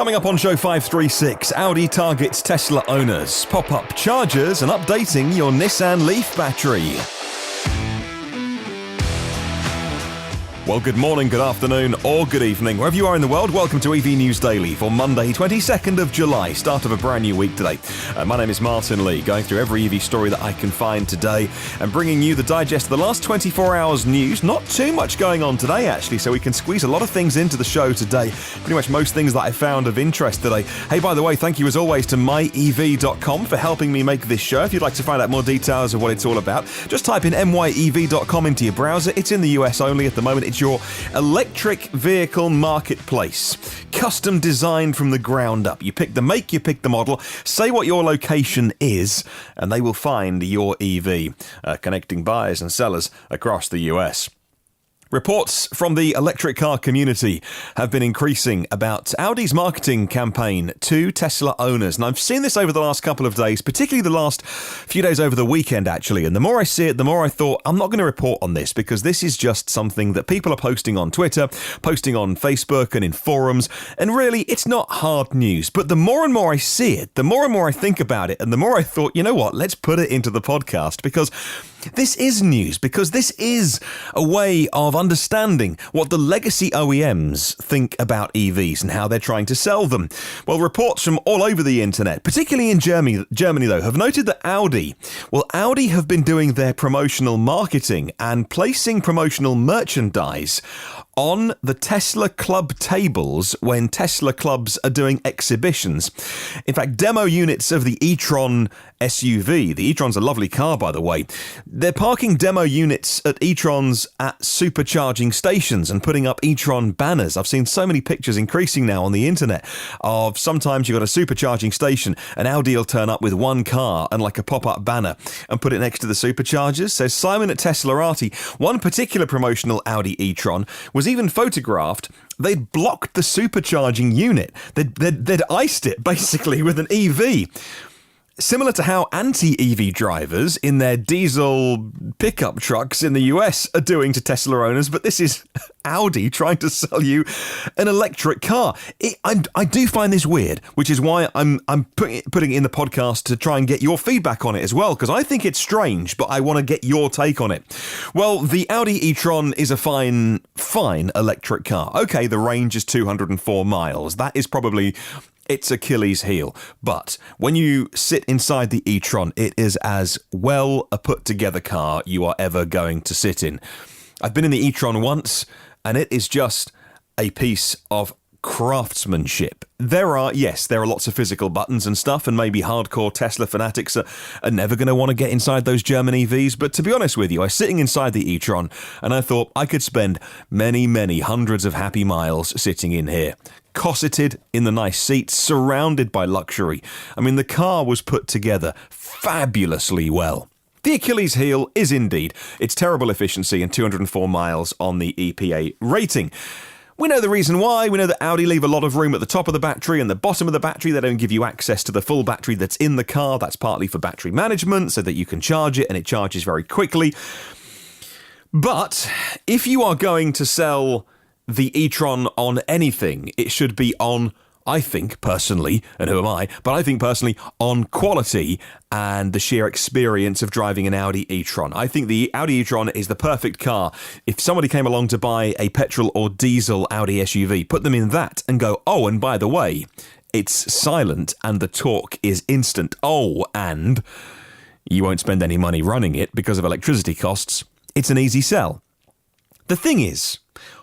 Coming up on show 536, Audi targets Tesla owners, pop-up chargers and updating your Nissan Leaf battery. Well, good morning, good afternoon, or good evening. Wherever you are in the world, welcome to EV News Daily for Monday, 22nd of July, start of a brand new week today. My name is Martyn Lee, going through every EV story that I can find today and bringing you the digest of the last 24 hours news. Not too much going on today, actually, so we can squeeze a lot of things into the show today. Pretty much most things that I found of interest today. Hey, by the way, thank you as always to myev.com for helping me make this show. If you'd like to find out more details of what it's all about, just type in myev.com into your browser. It's in the US only at the moment. It's your electric vehicle marketplace, custom designed from the ground up. You pick the make, you pick the model, say what your location is, and they will find your EV, connecting buyers and sellers across the US. Reports from the electric car community have been increasing about Audi's marketing campaign to Tesla owners. And I've seen this over the last couple of days, particularly the last few days over the weekend, actually. And the more I see it, the more I thought, I'm not going to report on this because this is just something that people are posting on Twitter, posting on Facebook and in forums. And really, it's not hard news. But the more and more I see it, the more and more I think about it, and the more I thought, you know what, let's put it into the podcast because this is news, because this is a way of understanding what the legacy OEMs think about EVs and how they're trying to sell them. Well, reports from all over the internet, particularly in Germany though, have noted that Audi have been doing their promotional marketing and placing promotional merchandise on the Tesla Club tables when Tesla clubs are doing exhibitions. In fact, demo units of the E-TRON SUV, the E-TRON's a lovely car, by the way, they're parking demo units at E-TRONs at supercharging stations and putting up E-TRON banners. I've seen so many pictures increasing now on the internet of sometimes you've got a supercharging station and Audi will turn up with one car and like a pop-up banner and put it next to the superchargers. Says Simon at Teslarati, one particular promotional Audi E-TRON was even photographed. They'd blocked the supercharging unit. They'd iced it basically with an EV. Similar to how anti-EV drivers in their diesel pickup trucks in the US are doing to Tesla owners, but this is Audi trying to sell you an electric car. I do find this weird, which is why I'm putting it in the podcast to try and get your feedback on it as well, because I think it's strange, but I want to get your take on it. Well, the Audi e-tron is a fine electric car. Okay, the range is 204 miles. That is probably its Achilles heel. But when you sit inside the e-tron, it is as well a put-together car you are ever going to sit in. I've been in the e-tron once, and it is just a piece of craftsmanship. There are lots of physical buttons and stuff, and maybe hardcore Tesla fanatics are never going to want to get inside those German EVs, but to be honest with you, I was sitting inside the e-tron, and I thought I could spend many, many hundreds of happy miles sitting in here. Cosseted in the nice seats, surrounded by luxury. I mean, the car was put together fabulously well. The Achilles heel is indeed its terrible efficiency and 204 miles on the EPA rating. We know the reason why. We know that Audi leave a lot of room at the top of the battery and the bottom of the battery. They don't give you access to the full battery that's in the car. That's partly for battery management so that you can charge it and it charges very quickly. But if you are going to sell the e-tron on anything, it should be on, I think personally, and who am I, but I think personally on quality and the sheer experience of driving an Audi e-tron. I think the Audi e-tron is the perfect car. If somebody came along to buy a petrol or diesel Audi SUV, put them in that and go, oh, and by the way, it's silent and the torque is instant. Oh, and you won't spend any money running it because of electricity costs. It's an easy sell. The thing is,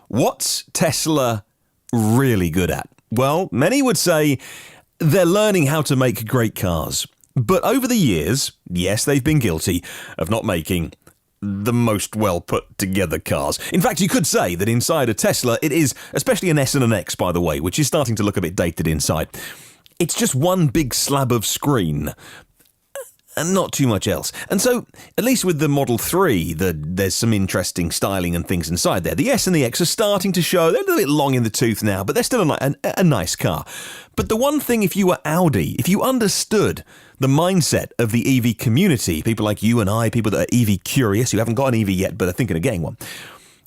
what's Tesla really good at? Well, many would say they're learning how to make great cars. But over the years, yes, they've been guilty of not making the most well put together cars. In fact, you could say that inside a Tesla, it is, especially an S and an X, by the way, which is starting to look a bit dated inside. It's just one big slab of screen and not too much else. And so, at least with the Model 3, there's some interesting styling and things inside there. The S and the X are starting to show, they're a little bit long in the tooth now, but they're still a nice car. But the one thing, if you were Audi, if you understood the mindset of the EV community, people like you and I, people that are EV curious, who haven't got an EV yet but are thinking of getting one,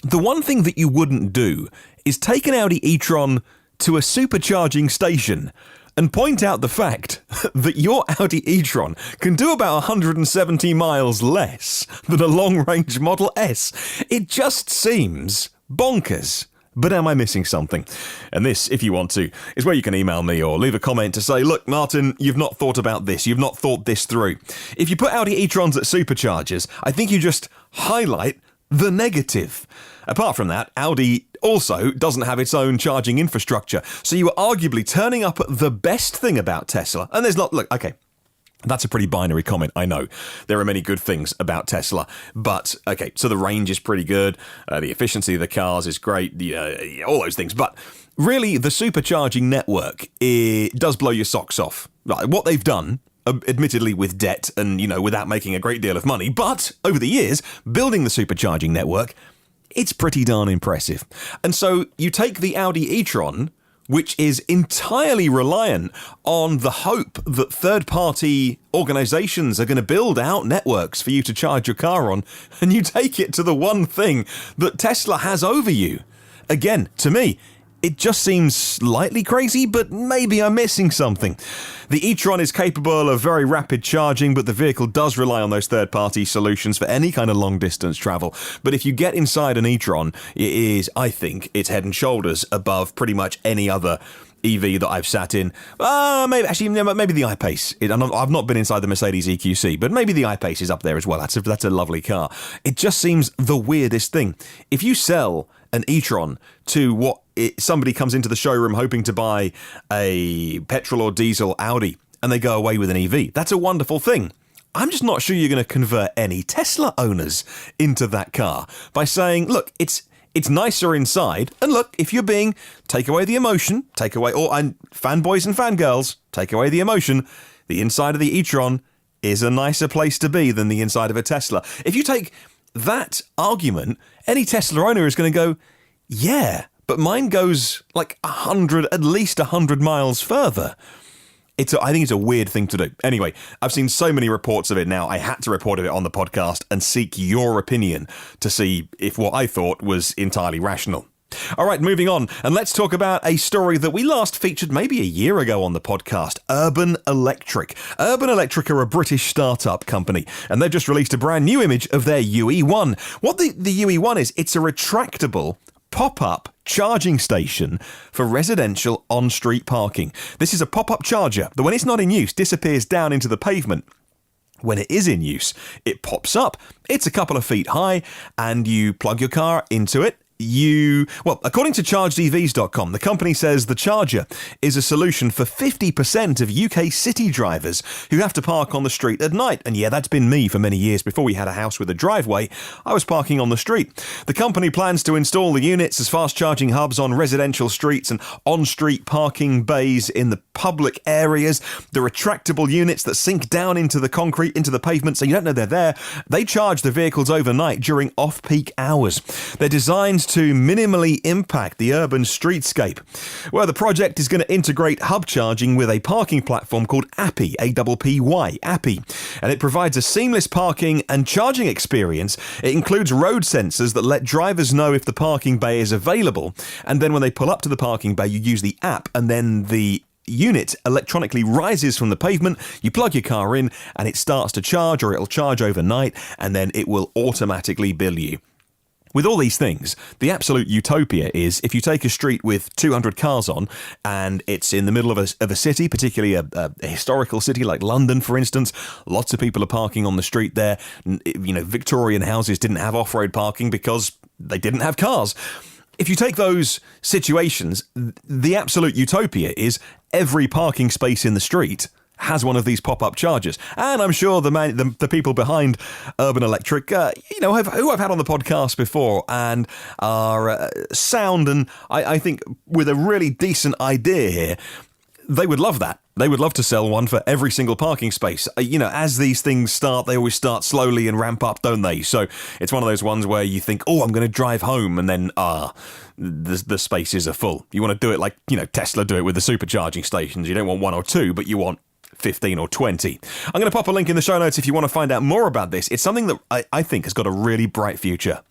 the one thing that you wouldn't do is take an Audi e-tron to a supercharging station and point out the fact that your Audi e-tron can do about 170 miles less than a long-range Model S. It just seems bonkers. But am I missing something? And this, if you want to, is where you can email me or leave a comment to say, look, Martyn, you've not thought about this. You've not thought this through. If you put Audi e-trons at superchargers, I think you just highlight the negative. Apart from that, Audi also doesn't have its own charging infrastructure. So you are arguably turning up the best thing about Tesla. And there's not, look, okay. That's a pretty binary comment, I know. There are many good things about Tesla. But, okay, so the range is pretty good. The efficiency of the cars is great. All those things. But really, the supercharging network, it does blow your socks off. Like, what they've done, admittedly with debt and, without making a great deal of money, but over the years, building the supercharging network, it's pretty darn impressive. And so you take the Audi e-tron, which is entirely reliant on the hope that third-party organizations are going to build out networks for you to charge your car on, and you take it to the one thing that Tesla has over you. Again, to me, it just seems slightly crazy, but maybe I'm missing something. The e-tron is capable of very rapid charging, but the vehicle does rely on those third-party solutions for any kind of long-distance travel. But if you get inside an e-tron, it is, I think, it's head and shoulders above pretty much any other EV that I've sat in. Maybe the I-Pace. I've not been inside the Mercedes EQC, but maybe the I-Pace is up there as well. That's a lovely car. It just seems the weirdest thing. If you sell an e-tron to somebody comes into the showroom hoping to buy a petrol or diesel Audi and they go away with an EV, that's a wonderful thing. I'm just not sure you're going to convert any Tesla owners into that car by saying, look, it's nicer inside, and look, if you're being, take away the emotion, and fanboys and fangirls, take away the emotion, the inside of the e-tron is a nicer place to be than the inside of a Tesla. If you take that argument, any Tesla owner is going to go, yeah, but mine goes like at least 100 miles further. I think it's a weird thing to do. Anyway, I've seen so many reports of it now, I had to report it on the podcast and seek your opinion to see if what I thought was entirely rational. All right, moving on, and let's talk about a story that we last featured maybe a year ago on the podcast, Urban Electric. Urban Electric are a British startup company, and they've just released a brand new image of their UEone. What the UEone is, it's a retractable pop-up charging station for residential on-street parking. This is a pop-up charger that, when it's not in use, disappears down into the pavement. When it is in use, it pops up. It's a couple of feet high, and you plug your car into it. According to ChargedEVs.com, the company says the charger is a solution for 50% of UK city drivers who have to park on the street at night. And yeah, that's been me for many years. Before we had a house with a driveway, I was parking on the street. The company plans to install the units as fast charging hubs on residential streets and on-street parking bays in the public areas. The retractable units that sink down into the concrete, into the pavement, so you don't know they're there. They charge the vehicles overnight during off-peak hours. They're designed to minimally impact the urban streetscape. Well, the project is going to integrate hub charging with a parking platform called Appy, A-P-P-Y, Appy, and it provides a seamless parking and charging experience. It includes road sensors that let drivers know if the parking bay is available, and then when they pull up to the parking bay, you use the app, and then the unit electronically rises from the pavement, you plug your car in, and it starts to charge, or it'll charge overnight, and then it will automatically bill you. With all these things, the absolute utopia is if you take a street with 200 cars on and it's in the middle of a city, particularly a historical city like London, for instance, lots of people are parking on the street there. Victorian houses didn't have off-road parking because they didn't have cars. If you take those situations, the absolute utopia is every parking space in the street has one of these pop-up chargers. And I'm sure the people behind Urban Electric, who I've had on the podcast before and are sound and I think with a really decent idea here, they would love that. They would love to sell one for every single parking space. As these things start, they always start slowly and ramp up, don't they? So it's one of those ones where you think, oh, I'm going to drive home, and then, the spaces are full. You want to do it like, Tesla do it with the supercharging stations. You don't want one or two, but you want 15 or 20. I'm going to pop a link in the show notes if you want to find out more about this. It's something that I think has got a really bright future.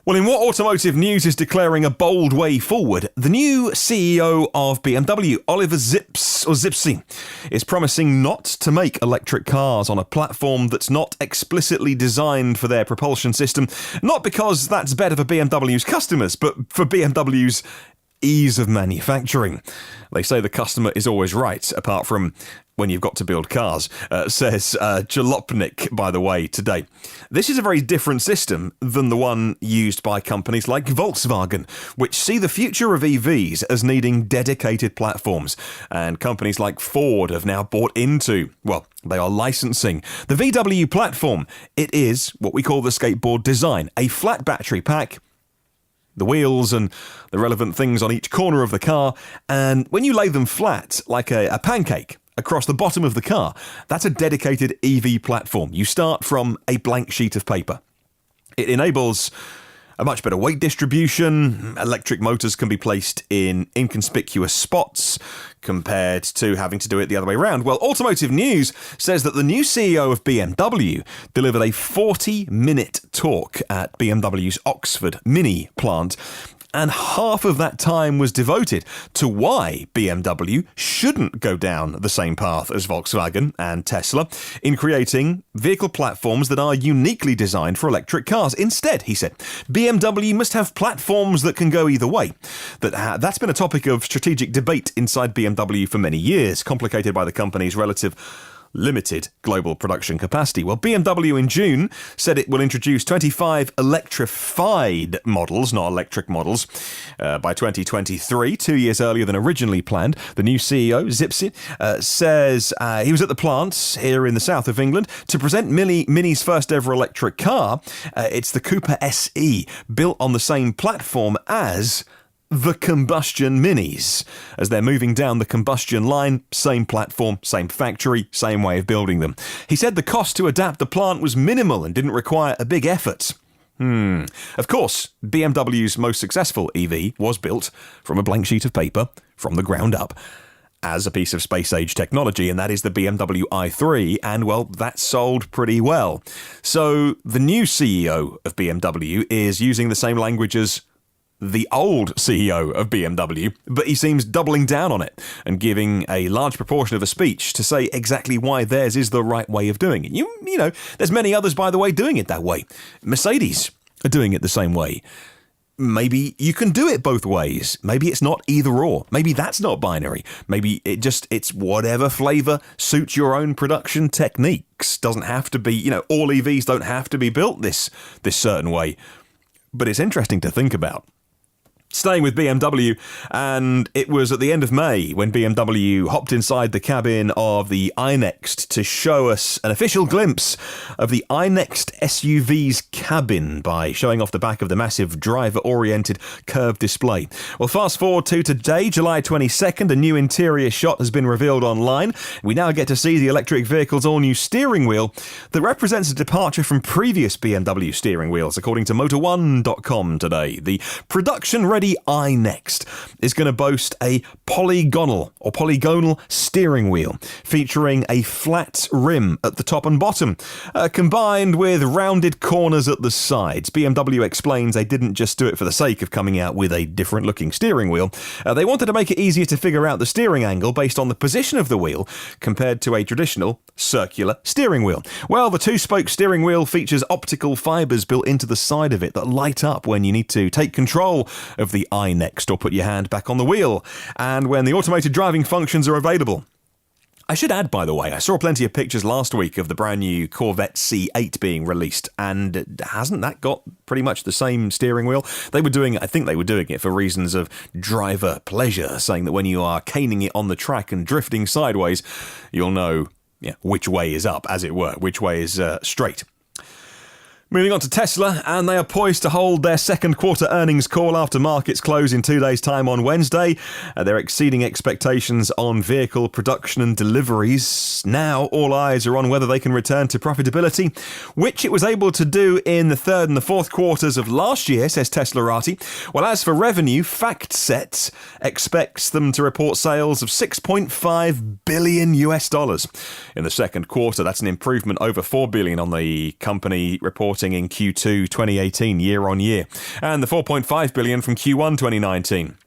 Well, in what automotive news is declaring a bold way forward, the new CEO of BMW, Oliver Zipse, is promising not to make electric cars on a platform that's not explicitly designed for their propulsion system, not because that's better for BMW's customers, but for BMW's ease of manufacturing. They say the customer is always right, apart from when you've got to build cars, says Jalopnik, by the way, today. This is a very different system than the one used by companies like Volkswagen, which see the future of EVs as needing dedicated platforms. And companies like Ford have now bought into, well, they are licensing the VW platform. It is what we call the skateboard design, a flat battery pack, the wheels and the relevant things on each corner of the car, and when you lay them flat, like a pancake, across the bottom of the car, that's a dedicated EV platform. You start from a blank sheet of paper. It enables a much better weight distribution. Electric motors can be placed in inconspicuous spots compared to having to do it the other way around. Well, Automotive News says that the new CEO of BMW delivered a 40-minute talk at BMW's Oxford Mini plant, and half of that time was devoted to why BMW shouldn't go down the same path as Volkswagen and Tesla in creating vehicle platforms that are uniquely designed for electric cars. Instead, he said, BMW must have platforms that can go either way. That's been a topic of strategic debate inside BMW for many years, complicated by the company's relative limited global production capacity. Well, BMW in June said it will introduce 25 electrified models, not electric models, by 2023, 2 years earlier than originally planned. The new CEO, Zipse, says he was at the plant here in the south of England to present Mini's first ever electric car. It's the Cooper SE, built on the same platform as the combustion Minis. As they're moving down the combustion line, same platform, same factory, same way of building them. He said the cost to adapt the plant was minimal and didn't require a big effort. Of course, BMW's most successful EV was built from a blank sheet of paper from the ground up as a piece of space-age technology, and that is the BMW i3, and, well, that sold pretty well. So the new CEO of BMW is using the same language as the old CEO of BMW, but he seems doubling down on it and giving a large proportion of a speech to say exactly why theirs is the right way of doing it. You know, there's many others, by the way, doing it that way. Mercedes are doing it the same way. Maybe you can do it both ways. Maybe it's not either or. Maybe that's not binary. Maybe it's whatever flavour suits your own production techniques. Doesn't have to be, all EVs don't have to be built this certain way. But it's interesting to think about. Staying with BMW, and it was at the end of May when BMW hopped inside the cabin of the iNext to show us an official glimpse of the iNext SUV's cabin by showing off the back of the massive driver-oriented curved display. Well, fast forward to today, July 22nd, a new interior shot has been revealed online. We now get to see the electric vehicle's all-new steering wheel that represents a departure from previous BMW steering wheels, according to Motor1.com today. The production-ready iNext is going to boast a polygonal steering wheel featuring a flat rim at the top and bottom, combined with rounded corners at the sides. BMW explains they didn't just do it for the sake of coming out with a different looking steering wheel. They wanted to make it easier to figure out the steering angle based on the position of the wheel compared to a traditional circular steering wheel. Well, the two-spoke steering wheel features optical fibres built into the side of it that light up when you need to take control of the iNext or put your hand back on the wheel, and when the automated driving functions are available. I should add, by the way, I saw plenty of pictures last week of the brand new Corvette C8 being released, and hasn't that got pretty much the same steering wheel? I think they were doing it for reasons of driver pleasure, saying that when you are caning it on the track and drifting sideways, you'll know which way is up, as it were, which way is straight. Moving on to Tesla, and they are poised to hold their second quarter earnings call after markets close in 2 days' time on Wednesday. They're exceeding expectations on vehicle production and deliveries. Now all eyes are on whether they can return to profitability, which it was able to do in the third and the fourth quarters of last year, says Teslarati. Well, as for revenue, FactSet expects them to report sales of $6.5 billion in the second quarter. That's an improvement over $4 billion on the company report reporting in Q2 2018 year on year, and the $4.5 billion from Q1 2019.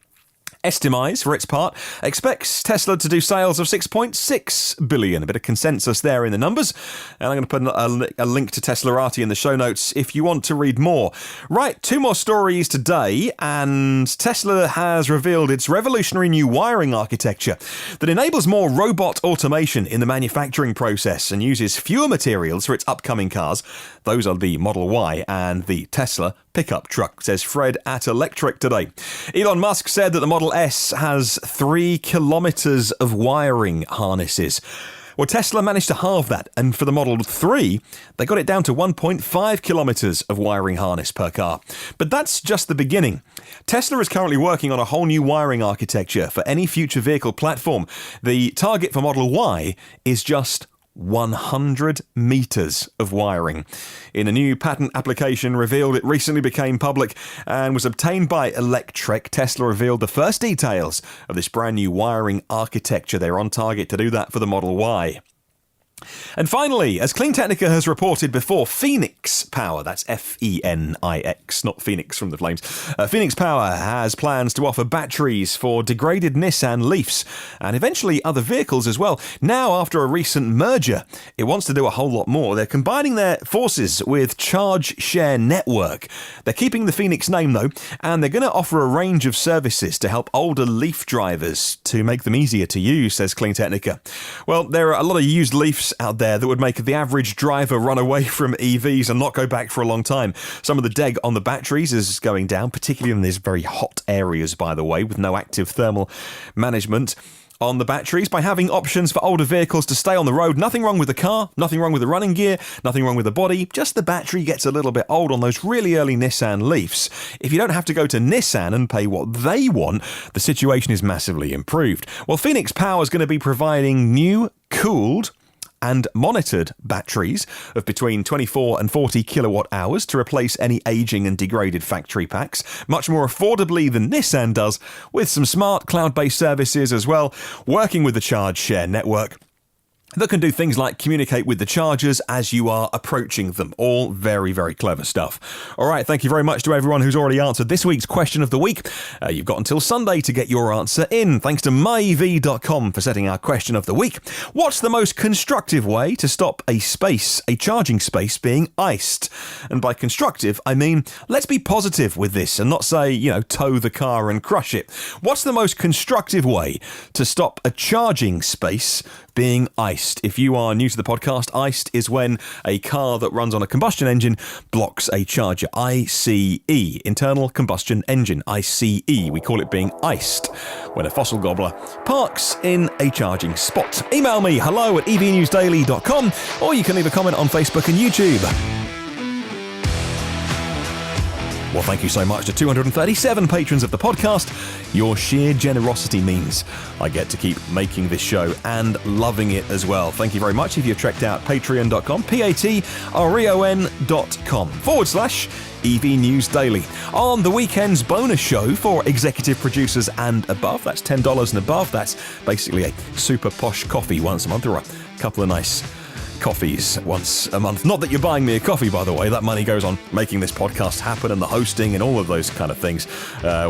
Estimize, for its part, expects Tesla to do sales of $6.6 billion. A bit of consensus there in the numbers. And I'm going to put a link to Teslarati in the show notes if you want to read more. Right, 2 more stories today. And Tesla has revealed its revolutionary new wiring architecture that enables more robot automation in the manufacturing process and uses fewer materials for its upcoming cars. Those are the Model Y and the Tesla pickup truck, says Fred at Electric today. Elon Musk said that the Model S has 3 kilometers of wiring harnesses. Well, Tesla managed to halve that, and for the Model 3, they got it down to 1.5 kilometers of wiring harness per car. But that's just the beginning. Tesla is currently working on a whole new wiring architecture for any future vehicle platform. The target for Model Y is just 100 meters of wiring. In a new patent application revealed, it recently became public and was obtained by Electric. Tesla revealed the first details of this brand new wiring architecture. They're on target to do that for the Model Y. And finally, as Clean Technica has reported before, Phoenix Power, that's F-E-N-I-X, not Phoenix from the Flames, Phoenix Power has plans to offer batteries for degraded Nissan Leafs and eventually other vehicles as well. Now, after a recent merger, it wants to do a whole lot more. They're combining their forces with Charge Share Network. They're keeping the Phoenix name, though, and they're going to offer a range of services to help older Leaf drivers to make them easier to use, says Clean Technica. Well, there are a lot of used Leafs out there that would make the average driver run away from EVs and not go back for a long time. Some of the deg on the batteries is going down, particularly in these very hot areas, by the way, with no active thermal management on the batteries. By having options for older vehicles to stay on the road, nothing wrong with the car, nothing wrong with the running gear, nothing wrong with the body, just the battery gets a little bit old on those really early Nissan Leafs. If you don't have to go to Nissan and pay what they want, the situation is massively improved. Well, Phoenix Power is going to be providing new, cooled and monitored batteries of between 24 and 40 kilowatt hours to replace any aging and degraded factory packs, much more affordably than Nissan does, with some smart cloud-based services as well, working with the Charge Share Network that can do things like communicate with the chargers as you are approaching them. All very, very clever stuff. All right, thank you very much to everyone who's already answered this week's question of the week. You've got until Sunday to get your answer in. Thanks to myev.com for setting our question of the week. What's the most constructive way to stop a charging space being iced? And by constructive, I mean, let's be positive with this and not say, tow the car and crush it. What's the most constructive way to stop a charging space being iced? If you are new to the podcast, iced is when a car that runs on a combustion engine blocks a charger. ICE, internal combustion engine, ICE. We call it being iced when a fossil gobbler parks in a charging spot. Email me, hello@evnewsdaily.com, or you can leave a comment on Facebook and YouTube. Well, thank you so much to 237 patrons of the podcast. Your sheer generosity means I get to keep making this show and loving it as well. Thank you very much. If you've checked out patreon.com, patreon.com/EV News Daily. On the weekend's bonus show for executive producers and above, that's $10 and above. That's basically a super posh coffee once a month, or a couple of nice coffees once a month. Not that you're buying me a coffee, by the way. That money goes on making this podcast happen and the hosting and all of those kind of things.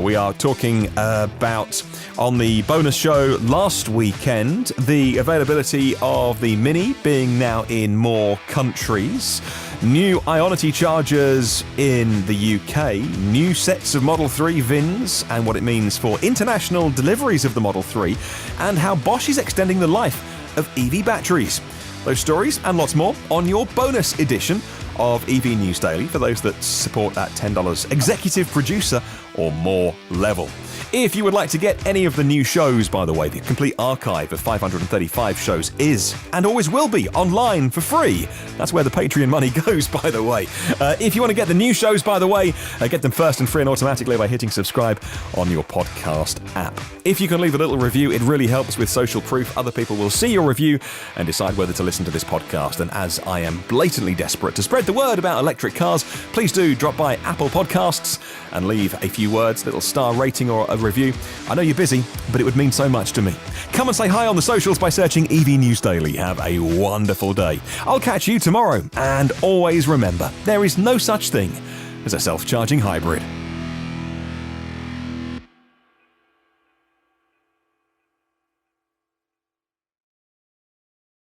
We are talking about, on the bonus show last weekend, the availability of the Mini being now in more countries, new Ionity chargers in the UK, new sets of Model 3 VINs and what it means for international deliveries of the Model 3, and how Bosch is extending the life of EV batteries. Those stories and lots more on your bonus edition of EV News Daily for those that support at $10 executive producer or more level. If you would like to get any of the new shows, by the way, the complete archive of 535 shows is, and always will be, online for free. That's where the Patreon money goes, by the way. If you want to get the new shows, by the way, get them first and free and automatically by hitting subscribe on your podcast app. If you can leave a little review, it really helps with social proof. Other people will see your review and decide whether to listen to this podcast. And as I am blatantly desperate to spread spread the word about electric cars, please do drop by Apple Podcasts and leave a few words, a little star rating or a review. I know you're busy, but it would mean so much to me. Come and say hi on the socials by searching EV News Daily. Have a wonderful day. I'll catch you tomorrow. And always remember, there is no such thing as a self-charging hybrid.